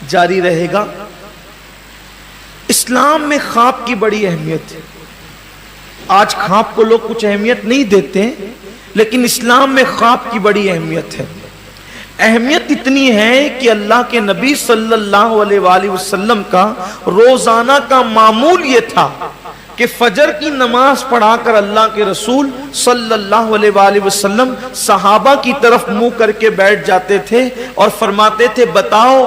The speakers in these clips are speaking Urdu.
جاری رہے گا۔ اسلام میں خواب کی بڑی اہمیت ہے۔ آج خواب کو لوگ کچھ اہمیت نہیں دیتے، لیکن اسلام میں خواب کی بڑی اہمیت ہے۔ اہمیت اتنی ہے کہ اللہ کے نبی صلی اللہ علیہ وآلہ وسلم کا روزانہ کا معمول یہ تھا کہ فجر کی نماز پڑھا کر اللہ کے رسول صلی اللہ علیہ وآلہ وسلم صحابہ کی طرف منہ کر کے بیٹھ جاتے تھے اور فرماتے تھے بتاؤ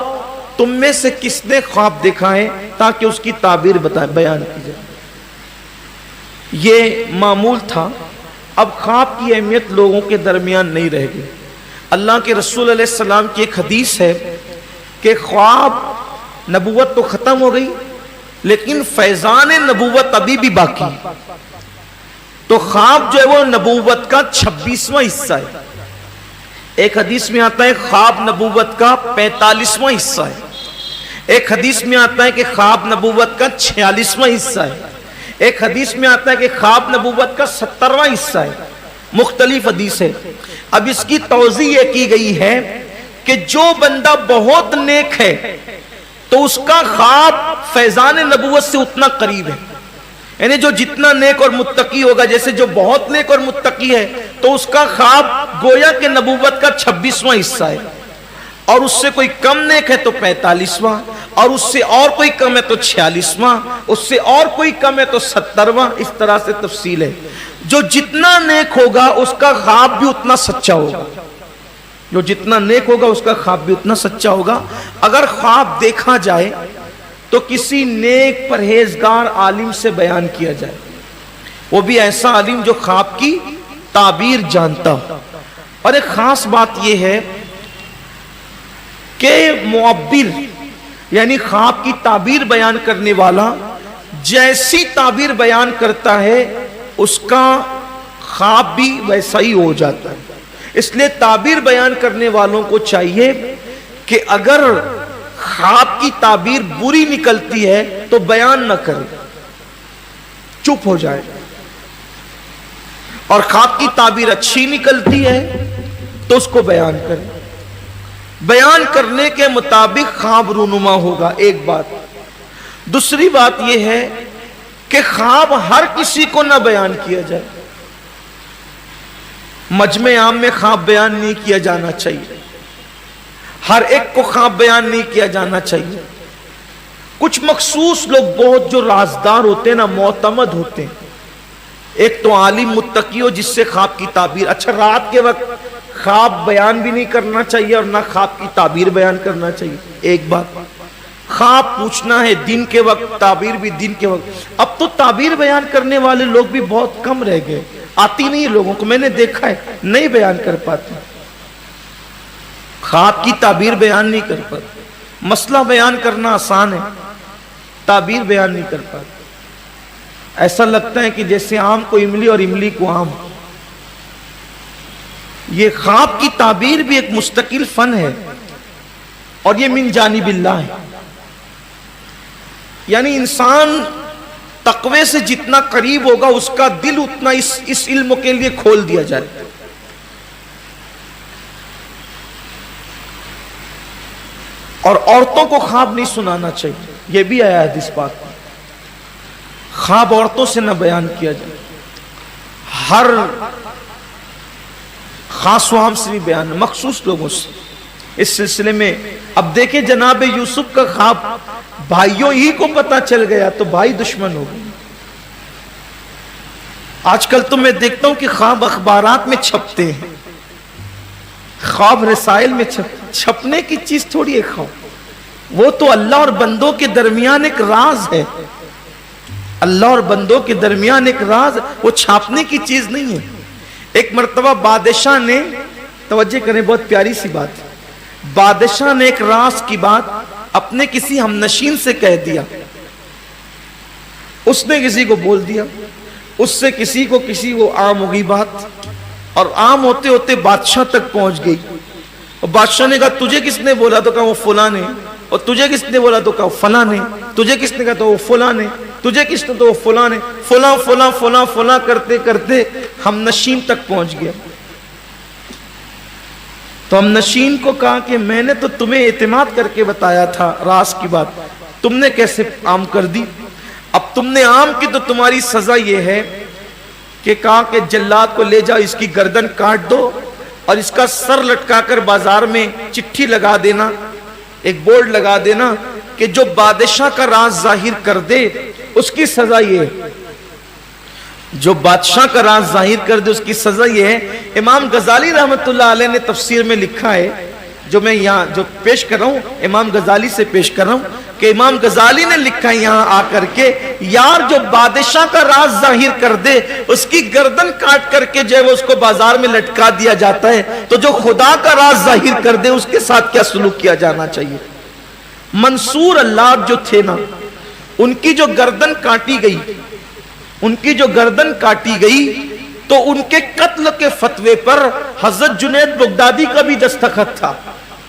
تم میں سے کس نے خواب دیکھا ہے، تاکہ اس کی تعبیر بیان کی جائے۔ یہ معمول تھا۔ اب خواب کی اہمیت لوگوں کے درمیان نہیں رہ گئی۔ اللہ کے رسول علیہ السلام کی ایک حدیث ہے کہ خواب، نبوت تو ختم ہو گئی لیکن فیضان نبوت ابھی بھی باقی، تو خواب جو ہے وہ نبوت کا 26واں حصہ ہے۔ ایک حدیث میں آتا ہے خواب نبوت کا 45واں حصہ ہے، ایک حدیث میں آتا ہے کہ خواب نبوت کا 46واں حصہ ہے، ایک حدیث میں آتا ہے کہ خواب نبوت کا 70واں حصہ ہے۔ مختلف حدیث ہے۔ اب اس کی توضیح یہ کی گئی ہے کہ جو بندہ بہت نیک ہے تو اس کا خواب فیضان نبوت سے اتنا قریب ہے، یعنی جو جتنا نیک اور متقی ہوگا، جیسے جو بہت نیک اور متقی ہے تو اس کا خواب گویا کہ نبوت کا 26واں حصہ ہے، اور اس سے کوئی کم نیک ہے تو 45واں، اور اس سے اور کوئی کم ہے تو 46واں، اس سے اور کوئی کم ہے تو 70واں۔ اس طرح سے تفصیل ہے۔ جو جتنا نیک ہوگا اس کا خواب بھی اتنا سچا ہوگا، جو جتنا نیک ہوگا اس کا خواب بھی اتنا سچا ہوگا۔ اگر خواب دیکھا جائے تو کسی نیک پرہیزگار عالم سے بیان کیا جائے، وہ بھی ایسا عالم جو خواب کی تعبیر جانتا ہو۔ اور ایک خاص بات یہ ہے کہ معبر یعنی خواب کی تعبیر بیان کرنے والا جیسی تعبیر بیان کرتا ہے اس کا خواب بھی ویسا ہی ہو جاتا ہے۔ اس لیے تعبیر بیان کرنے والوں کو چاہیے کہ اگر خواب کی تعبیر بری نکلتی ہے تو بیان نہ کرے، چپ ہو جائے، اور خواب کی تعبیر اچھی نکلتی ہے تو اس کو بیان کرے۔ بیان کرنے کے مطابق خواب رونما ہوگا، ایک بات۔ دوسری بات یہ ہے کہ خواب ہر کسی کو نہ بیان کیا جائے۔ مجمع عام میں خواب بیان نہیں کیا جانا چاہیے، ہر ایک کو خواب بیان نہیں کیا جانا چاہیے۔ کچھ مخصوص لوگ بہت جو رازدار ہوتے ہیں نا، معتمد ہوتے ہیں، ایک تو عالم متقی ہو جس سے خواب کی تعبیر، اچھا رات کے وقت خواب بیان بھی نہیں کرنا چاہیے اور نہ خواب کی تعبیر بیان کرنا چاہیے، ایک بات۔ خواب پوچھنا ہے دن کے وقت، تعبیر بھی دن کے وقت۔ اب تو تعبیر بیان کرنے والے لوگ بھی بہت کم رہ گئے، آتی نہیں لوگوں کو، میں نے دیکھا ہے نہیں بیان کر پاتے، خواب کی تعبیر بیان نہیں کر پاتے۔ مسئلہ بیان کرنا آسان ہے، تعبیر بیان نہیں کر پاتے۔ ایسا لگتا ہے کہ جیسے آم کو املی اور املی کو آم۔ یہ خواب کی تعبیر بھی ایک مستقل فن ہے، اور یہ من جانب اللہ ہے۔ یعنی انسان تقوی سے جتنا قریب ہوگا اس کا دل اتنا اس علم کے لیے کھول دیا جائے۔ اور عورتوں کو خواب نہیں سنانا چاہیے، یہ بھی آیا ہے اس بات میں۔ خواب عورتوں سے نہ بیان کیا جائے، ہر خاص و عام سے بھی بیان، مخصوص لوگوں سے۔ اس سلسلے میں اب دیکھیں جناب یوسف کا خواب بھائیوں ہی کو پتا چل گیا تو بھائی دشمن ہو گئے۔ آج کل تو میں دیکھتا ہوں کہ خواب اخبارات میں چھپتے ہیں، خواب رسائل میں چھپنے کی چیز تھوڑی ہے خواب، وہ تو اللہ اور بندوں کے درمیان ایک راز ہے، اللہ اور بندوں کے درمیان ایک راز، وہ چھاپنے کی چیز نہیں ہے۔ ایک مرتبہ بادشاہ نے، توجہ کریں بہت پیاری سی بات ہے، بادشاہ نے ایک راز کی بات اپنے کسی ہمنشین سے کہہ دیا، اس نے کسی کو بول دیا، اس سے کسی کو عام ہو گئی بات، اور عام ہوتے ہوتے بادشاہ تک پہنچ گئی۔ اور بادشاہ نے کہا تجھے کس نے بولا؟ تو کہا وہ فلاں نے۔ اور تجھے کس نے بولا؟ تو کہا فلاں نے۔ تجھے کس نے کہا؟ تو وہ فلاں نے۔ تجھے کس نے؟ تو وہ فلاں نے۔ فلاں فلاں فلاں فلاں کرتے کرتے ہم نشین تک پہنچ گیا۔ تو ہم نشین کو کہا کہ میں نے تو تمہیں اعتماد کر کے بتایا تھا راز کی بات، تم نے کیسے عام کر دی؟ اب تم نے عام کی تو تمہاری سزا یہ ہے کہ کہا کہ جلاد کو لے جاؤ، اس کی گردن کاٹ دو اور اس کا سر لٹکا کر بازار میں چٹھی لگا دینا، ایک بورڈ لگا دینا کہ جو بادشاہ کا راز ظاہر کر دے اس کی سزا یہ ہے، جو بادشاہ کا راز ظاہر کر دے اس کی سزا یہ ہے۔ امام غزالی رحمت اللہ علیہ نے تفسیر میں لکھا ہے، جو میں یہاں جو پیش کر رہا ہوں امام غزالی سے پیش کر رہا ہوں، کہ امام غزالی نے لکھا ہے یہاں آ کر کے، یار جو بادشاہ کا راز ظاہر کر دے اس کی گردن کاٹ کر کے جو ہے وہ اس کو بازار میں لٹکا دیا جاتا ہے، تو جو خدا کا راز ظاہر کر دے اس کے ساتھ کیا سلوک کیا جانا چاہیے؟ منصور اللہ جو تھے نا، ان کی جو گردن کاٹی گئی، ان کی جو گردن کاٹی گئی تو ان کے قتل کے فتوے پر حضرت جنید بغدادی کا بھی دستخط تھا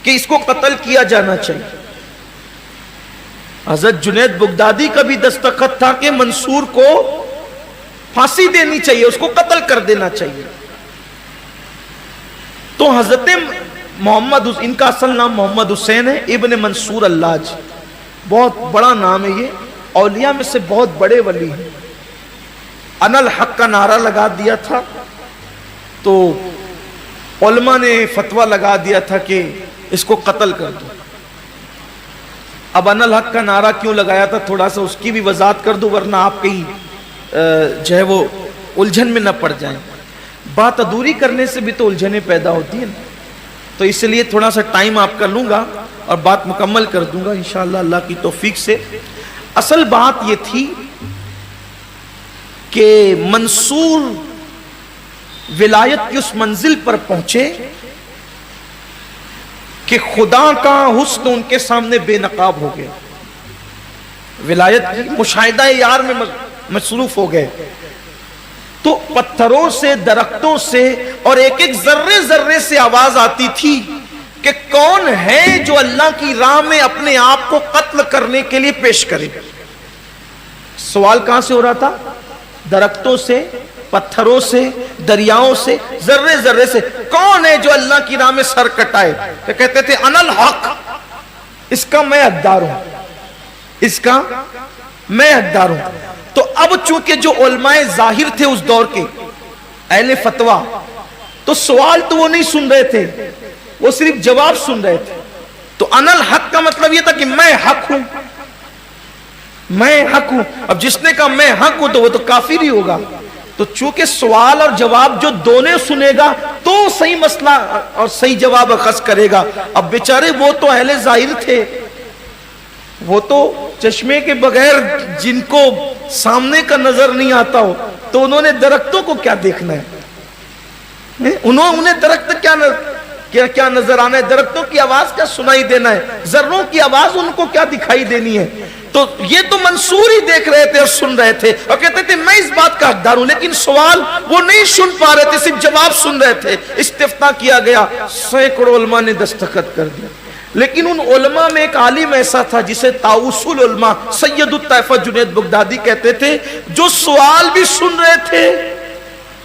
کہ اس کو قتل کیا جانا چاہیے۔ حضرت جنید بغدادی کا بھی دستخط تھا کہ منصور کو پھانسی دینی چاہیے، اس کو قتل کر دینا چاہیے۔ تو حضرت محمد، ان کا اصل نام محمد حسین ہے ابن منصور اللاج، بہت بڑا نام ہے، یہ اولیاء میں سے بہت بڑے ولی ہیں۔ انا الحق کا نعرہ لگا دیا تھا تو علماء نے فتویٰ لگا دیا تھا کہ اس کو قتل کر دو۔ اب انا الحق کا نعرہ کیوں لگایا تھا تھوڑا سا اس کی بھی وضاحت کر دو، ورنہ آپ کہیں جو ہے وہ الجھن میں نہ پڑ جائیں۔ بات ادھوری کرنے سے بھی تو الجھنیں پیدا ہوتی ہیں، تو اس لیے تھوڑا سا ٹائم آپ کا لوں گا اور بات مکمل کر دوں گا انشاءاللہ اللہ کی توفیق سے۔ اصل بات یہ تھی کہ منصور ولایت کی اس منزل پر پہنچے کہ خدا کا حسن ان کے سامنے بے نقاب ہو گیا، ولایت کی مشاہدہ یار میں مصروف ہو گئے۔ تو پتھروں سے، درختوں سے اور ایک ایک ذرے ذرے سے آواز آتی تھی کہ کون ہے جو اللہ کی راہ میں اپنے آپ کو قتل کرنے کے لیے پیش کرے۔ سوال کہاں سے ہو رہا تھا؟ درختوں سے، پتھروں سے، دریاؤں سے، ذرے ذرے سے، کون ہے جو اللہ کی راہ میں سر کٹائے؟ تو کہتے تھے انا الحق، اس کا میں حقدار ہوں، اس کا میں حقدار ہوں۔ تو اب چونکہ جو علماء ظاہر تھے اس دور کے، اہل فتویٰ، تو سوال تو وہ نہیں سن رہے تھے، وہ صرف جواب سن رہے تھے۔ تو انا الحق کا مطلب یہ تھا کہ میں حق ہوں، میں حق ہوں۔ اب جس نے کہا میں حق ہوں تو وہ تو کافر ہی ہوگا۔ تو چونکہ سوال اور جواب جو دونوں سنے گا تو صحیح مسئلہ اور صحیح جواب اخذ کرے گا۔ اب بیچارے وہ تو اہل ظاہر تھے، وہ تو چشمے کے بغیر جن کو سامنے کا نظر نہیں آتا ہو، تو انہوں نے درختوں کو کیا دیکھنا ہے؟ انہیں درخت کیا نظر آنا ہے؟ درختوں کی آواز کیا سنائی دینا ہے؟ ذروں کی آواز ان کو کیا دکھائی دینی ہے؟ تو یہ تو منصور ہی دیکھ رہے تھے اور سن رہے تھے اور کہتے تھے میں اس بات کا حقدار ہوں، لیکن سوال وہ نہیں سن پا رہے تھے، صرف جواب سن رہے تھے۔ استفتاء کیا گیا، سینکڑوں علماء نے دستخط کر دیا، لیکن ان علماء میں ایک عالم ایسا تھا جسے طاؤس العلماء سید الطائفہ جنید بغدادی کہتے تھے، جو سوال بھی سن رہے تھے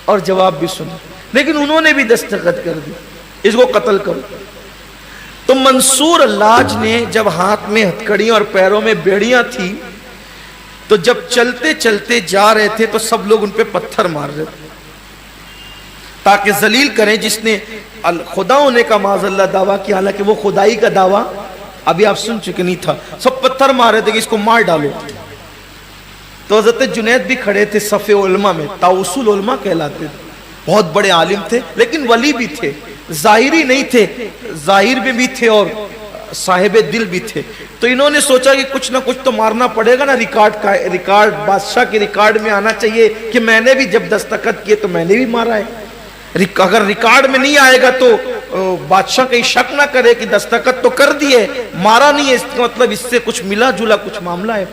اور جواب بھی سن، لیکن انہوں نے بھی دستخط کر دی اس کو قتل کرو۔ تو منصور اللاج نے جب ہاتھ میں ہتھکڑیاں اور پیروں میں بیڑیاں تھی تو جب چلتے چلتے جا رہے تھے تو سب لوگ ان پہ پتھر مار رہے تھے تاکہ ذلیل کریں جس نے خدا ہونے کا معاذ اللہ دعویٰ کیا، حالانکہ وہ خدائی کا دعویٰ ابھی آپ سن چکے نہیں تھا۔ سب پتھر مار رہے تھے کہ اس کو مار ڈالو۔ تو حضرت جنید بھی کھڑے تھے صف علماء میں، طاؤس العلماء کہلاتے تھے، بہت بڑے عالم تھے لیکن ولی بھی تھے، ظاہری نہیں تھے، ظاہر میں بھی تھے اور صاحب دل بھی تھے۔ تو انہوں نے سوچا کہ کچھ نہ کچھ تو مارنا پڑے گا نا، ریکارڈ بادشاہ کے ریکارڈ میں آنا چاہیے کہ میں نے بھی جب دستخط کیے تو میں نے بھی مارا ہے۔ اگر ریکارڈ میں نہیں آئے گا تو بادشاہ کہیں شک نہ کرے کہ دستخط تو کر دیے، مارا نہیں ہے، اس کا مطلب اس سے کچھ ملا جلا کچھ معاملہ ہے۔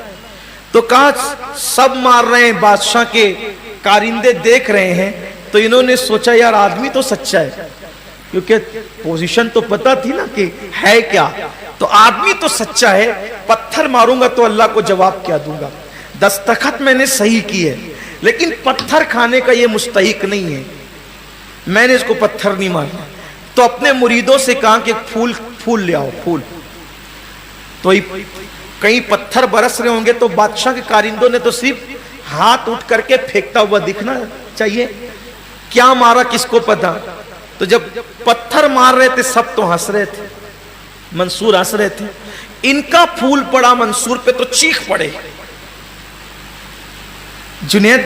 تو کہا سب مار رہے ہیں، بادشاہ کے کارندے دیکھ رہے ہیں، تو انہوں نے سوچا یار آدمی تو سچا ہے، کیونکہ پوزیشن تو پتا تھی نا کہ ہے کیا، تو آدمی تو سچا ہے، پتھر ماروں گا تو اللہ کو جواب کیا دوں گا۔ دستخط میں نے صحیح کی ہے لیکن پتھر کھانے کا یہ مستحق نہیں ہے، میں نے اس کو پتھر نہیں مارنا۔ تو اپنے مریدوں سے کہا کہ پھول لے آؤ پھول. تو کئی پتھر برس رہے ہوں گے تو بادشاہ کے کارندوں نے تو صرف ہاتھ اٹھ کر کے پھینکتا ہوا دکھنا چاہیے, کیا مارا کس کو پتا. تو جب پتھر مار رہے تھے سب تو ہنس رہے تھے, منصور ہنس رہے تھے. ان کا پھول پڑا منصور پہ تو چیخ پڑے. جنید